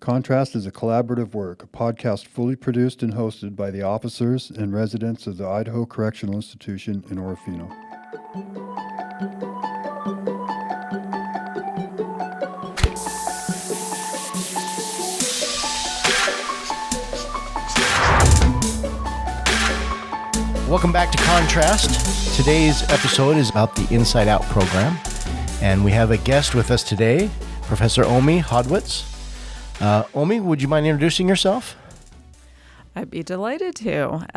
Contrast is a collaborative work, a podcast fully produced and hosted by the officers and residents of the Idaho Correctional Institution in Orofino. Welcome back to Contrast. Today's episode is about the Inside Out program, and we have a guest with us today, Professor Omi Hodwitz. Omi, would you mind introducing yourself? I'd be delighted to.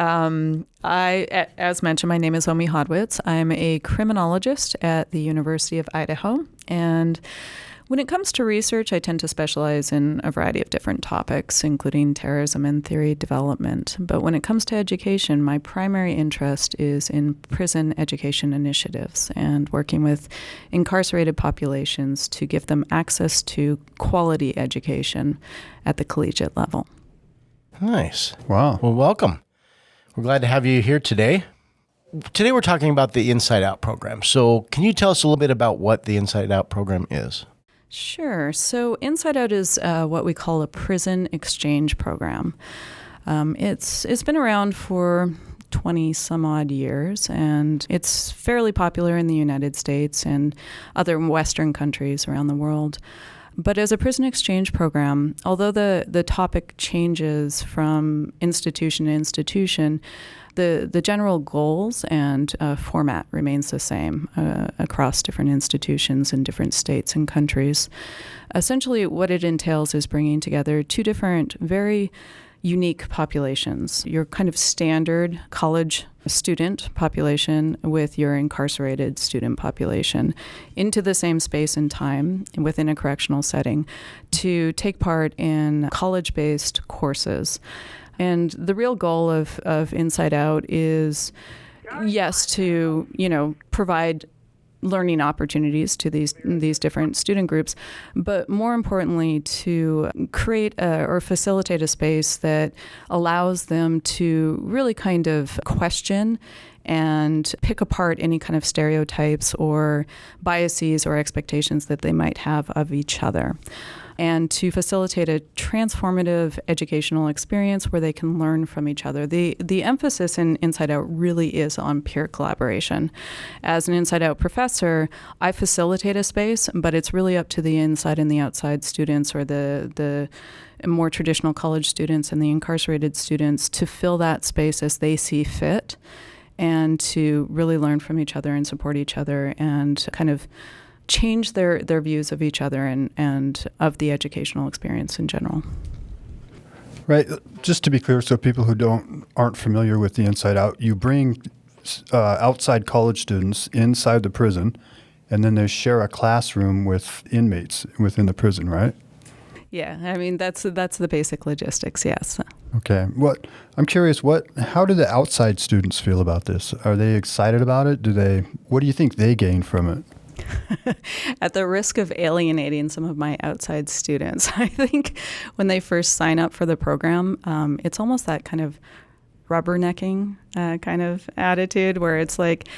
As mentioned, my name is Omi Hodwitz. I'm a criminologist at the University of Idaho, and when it comes to research, I tend to specialize in a variety of different topics, including terrorism and theory development. But when it comes to education, my primary interest is in prison education initiatives and working with incarcerated populations to give them access to quality education at the collegiate level. Nice. Wow. Well, welcome. We're glad to have you here today. Today we're talking about the Inside Out program. So can you tell us a little bit about what the Inside Out program is? Sure. So Inside Out is what we call a prison exchange program. It's been around for 20 some odd years, and it's fairly popular in the United States and other Western countries around the world. But as a prison exchange program, although the topic changes from institution to institution, the general goals and format remains the same across different institutions in different states and countries. Essentially, what it entails is bringing together two different, very unique populations. Your kind of standard college student population with your incarcerated student population into the same space and time within a correctional setting to take part in college-based courses. And the real goal of Inside Out is, yes, to, provide learning opportunities to these different student groups, but more importantly, to create or facilitate a space that allows them to really kind of question and pick apart any kind of stereotypes or biases or expectations that they might have of each other, and to facilitate a transformative educational experience where they can learn from each other. The emphasis in Inside Out really is on peer collaboration. As an Inside Out professor, I facilitate a space, but it's really up to the inside and the outside students, or the more traditional college students and the incarcerated students, to fill that space as they see fit and to really learn from each other and support each other and kind of change their views of each other and of the educational experience in general. Right. Just to be clear, so people who aren't familiar with the Inside Out, you bring outside college students inside the prison, and then they share a classroom with inmates within the prison, right? Yeah, I mean that's the basic logistics. Yes. Okay. I'm curious. How do the outside students feel about this? Are they excited about it? What do you think they gain from it? At the risk of alienating some of my outside students, I think when they first sign up for the program, it's almost that kind of rubbernecking kind of attitude where it's like,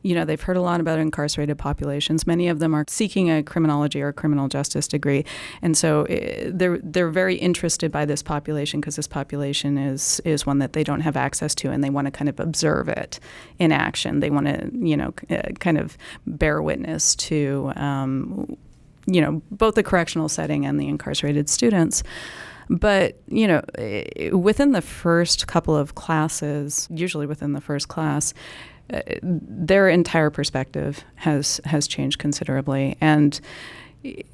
they've heard a lot about incarcerated populations. Many of them are seeking a criminology or criminal justice degree. And so they're very interested by this population because this population is one that they don't have access to, and they want to kind of observe it in action. They want to, kind of bear witness to, both the correctional setting and the incarcerated students. But, within the first couple of classes, usually within the first class, their entire perspective has changed considerably, and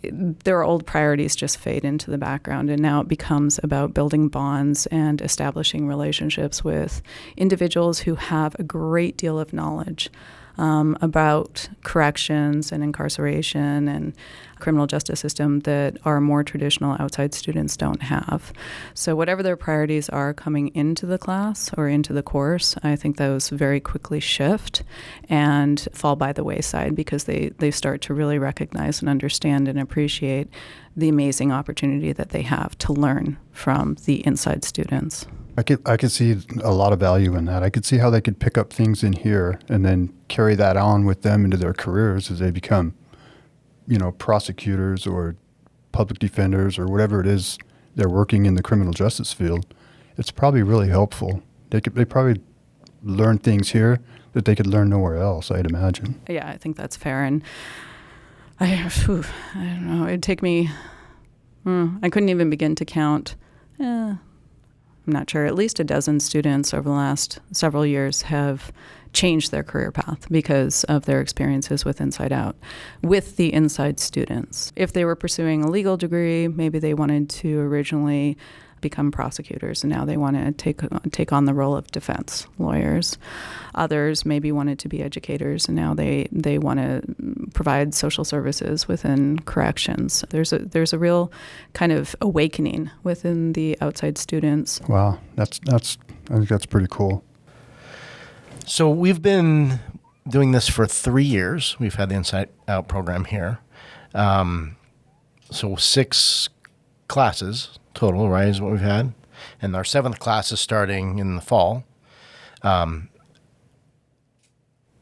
their old priorities just fade into the background, and now it becomes about building bonds and establishing relationships with individuals who have a great deal of knowledge about corrections and incarceration and criminal justice system that our more traditional outside students don't have. So whatever their priorities are coming into the class or into the course, I think those very quickly shift and fall by the wayside because they start to really recognize and understand and appreciate the amazing opportunity that they have to learn from the inside students. I could see a lot of value in that. I could see how they could pick up things in here and then carry that on with them into their careers as they become, prosecutors or public defenders or whatever it is they're working in the criminal justice field, it's probably really helpful. They probably learn things here that they could learn nowhere else, I'd imagine. Yeah, I think that's fair. And I don't know, it'd take me, I couldn't even begin to count. I'm not sure, at least a dozen students over the last several years have changed their career path because of their experiences with Inside Out, with the inside students. If they were pursuing a legal degree, maybe they wanted to originally become prosecutors, and now they want to take on the role of defense lawyers. Others maybe wanted to be educators, and now they want to provide social services within corrections. There's a real kind of awakening within the outside students. Wow, I think that's pretty cool. So we've been doing this for 3 years. We've had the Inside Out program here. So 6 classes total, right, is what we've had. And our 7th class is starting in the fall. So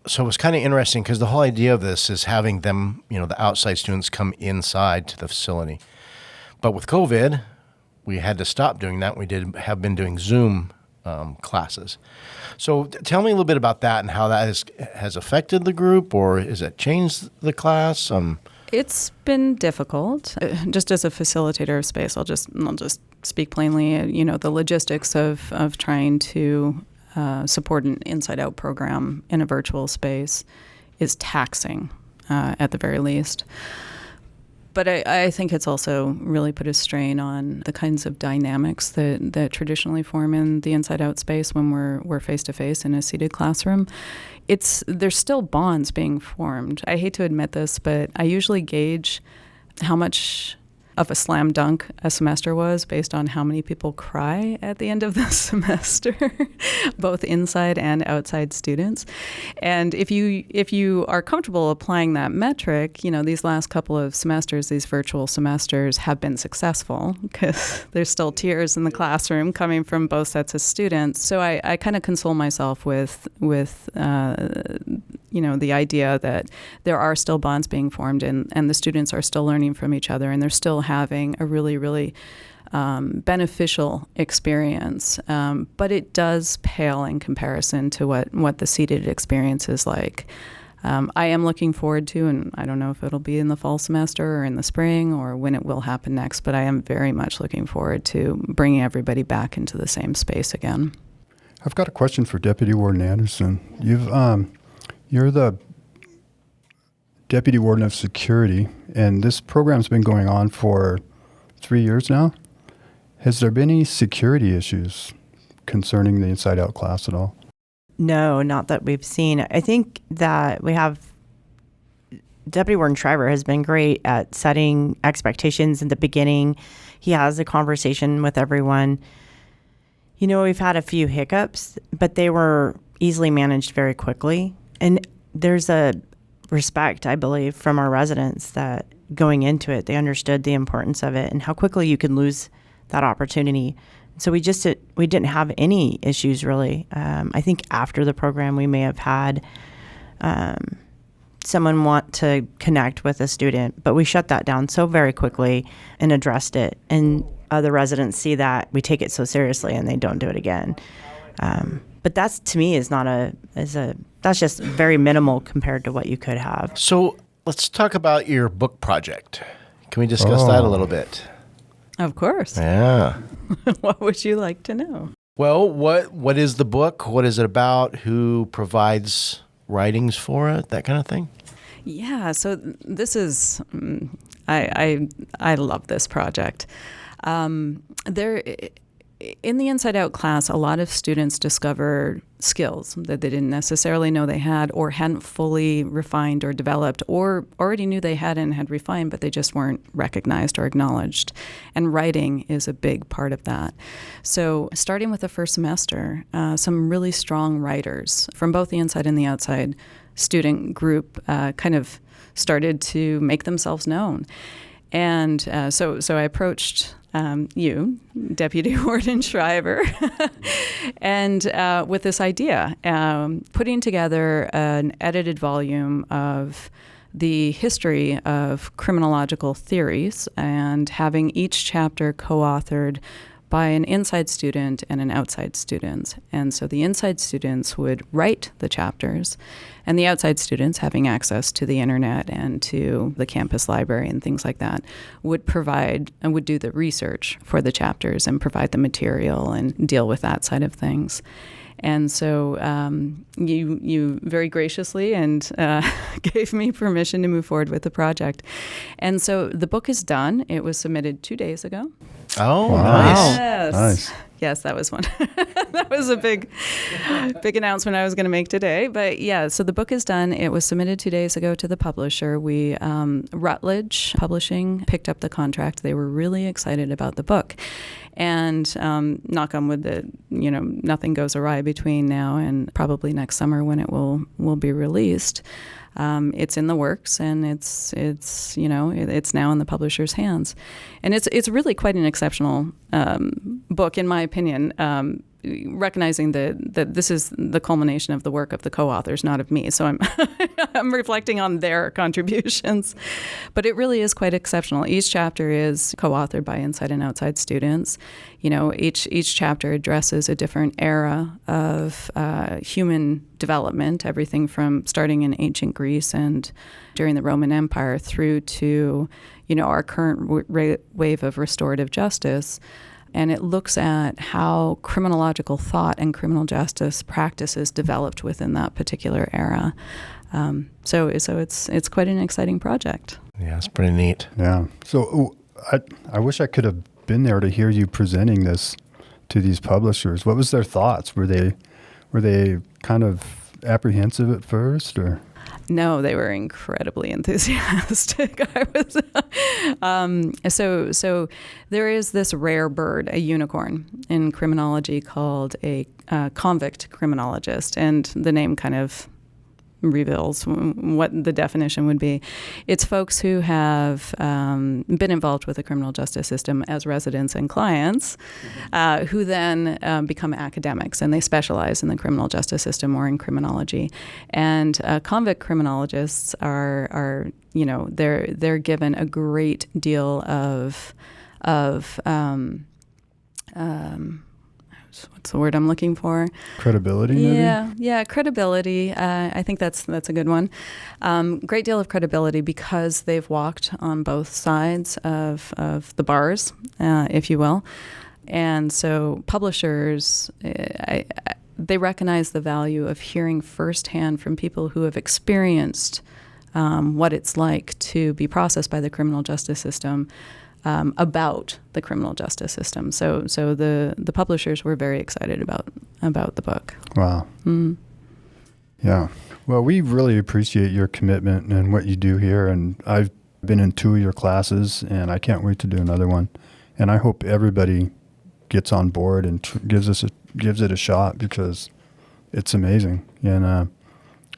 it was kind of interesting because the whole idea of this is having them, the outside students come inside to the facility. But with COVID, we had to stop doing that. We have been doing Zoom classes. So tell me a little bit about that and how that has affected the group, or has it changed the class? It's been difficult. Just as a facilitator of space, I'll just speak plainly. The logistics of trying to support an Inside Out program in a virtual space is taxing, at the very least. But I think it's also really put a strain on the kinds of dynamics that traditionally form in the Inside Out space when we're face to face in a seated classroom. There's still bonds being formed. I hate to admit this, but I usually gauge how much of a slam dunk a semester was based on how many people cry at the end of the semester, both inside and outside students. And if you are comfortable applying that metric, these last couple of semesters, these virtual semesters have been successful because there's still tears in the classroom coming from both sets of students. So I kind of console myself with the idea that there are still bonds being formed and the students are still learning from each other, and they're still having a really, really beneficial experience. But it does pale in comparison to what the seated experience is like. I am looking forward to, and I don't know if it'll be in the fall semester or in the spring or when it will happen next, but I am very much looking forward to bringing everybody back into the same space again. I've got a question for Deputy Warden Anderson. You're the Deputy Warden of Security, and this program's been going on for 3 years now. Has there been any security issues concerning the Inside Out class at all? No, not that we've seen. I think that we have Deputy Warden Shriver has been great at setting expectations in the beginning. He has a conversation with everyone. We've had a few hiccups, but they were easily managed very quickly. And there's a respect, I believe, from our residents that going into it, they understood the importance of it and how quickly you can lose that opportunity. So we didn't have any issues really. I think after the program, we may have had someone want to connect with a student, but we shut that down so very quickly and addressed it. And other residents see that we take it so seriously and they don't do it again. But that's, to me, that's just very minimal compared to what you could have. So let's talk about your book project. Can we discuss that a little bit? Of course. Yeah. What would you like to know? Well, what is the book? What is it about? Who provides writings for it? That kind of thing? Yeah, so this is, I love this project. In the Inside Out class, a lot of students discover skills that they didn't necessarily know they had or hadn't fully refined or developed, or already knew they had and had refined, but they just weren't recognized or acknowledged. And writing is a big part of that. So starting with the first semester, some really strong writers from both the inside and the outside student group kind of started to make themselves known. And so I approached you, Deputy Warden Shriver, and with this idea, putting together an edited volume of the history of criminological theories and having each chapter co-authored by an inside student and an outside student. And so the inside students would write the chapters, and the outside students, having access to the internet and to the campus library and things like that, would provide and would do the research for the chapters and provide the material and deal with that side of things. And so you very graciously and gave me permission to move forward with the project. And so the book is done. It was submitted 2 days ago. Oh, Wow. nice. Yes. Nice. Yes, that was one. That was a big announcement I was going to make today. But yeah, so the book is done. It was submitted 2 days ago to the publisher. Routledge Publishing picked up the contract. They were really excited about the book. And knock on wood that, nothing goes awry between now and probably next summer when it will be released. It's in the works, and it's now in the publisher's hands, and it's really quite an exceptional book, in my opinion. Recognizing that this is the culmination of the work of the co-authors, not of me. So I'm I'm reflecting on their contributions, but it really is quite exceptional. Each chapter is co-authored by inside and outside students. Each chapter addresses a different era of human development, everything from starting in ancient Greece and during the Roman Empire through to our current wave of restorative justice. And it looks at how criminological thought and criminal justice practices developed within that particular era. So it's quite an exciting project. Yeah, it's pretty neat. Yeah. So I wish I could have been there to hear you presenting this to these publishers. What was their thoughts? Were they kind of apprehensive at first, or? No, they were incredibly enthusiastic. So there is this rare bird, a unicorn, in criminology called a convict criminologist, and the name kind of reveals what the definition would be. It's folks who have been involved with the criminal justice system as residents and clients, who then become academics, and they specialize in the criminal justice system or in criminology. And convict criminologists are they're given a great deal of what's the word I'm looking for? Credibility, maybe? Yeah, credibility. I think that's a good one. Great deal of credibility because they've walked on both sides of the bars, if you will. And so publishers, they recognize the value of hearing firsthand from people who have experienced what it's like to be processed by the criminal justice system, about the criminal justice system. So the publishers were very excited about the book. Wow. Mm. Yeah. Well, we really appreciate your commitment and what you do here. And I've been in 2 of your classes, and I can't wait to do another one. And I hope everybody gets on board and gives it a shot, because it's amazing. And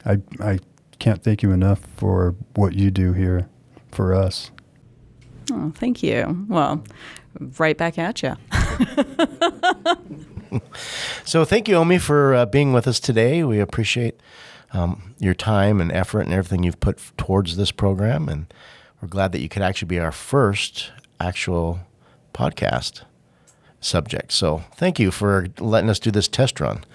I can't thank you enough for what you do here for us. Oh, thank you. Well, right back at you. So thank you, Omi, for being with us today. We appreciate your time and effort and everything you've put towards this program, and we're glad that you could actually be our first actual podcast subject. So thank you for letting us do this test run.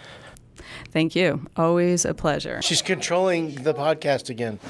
Thank you. Always a pleasure. She's controlling the podcast again.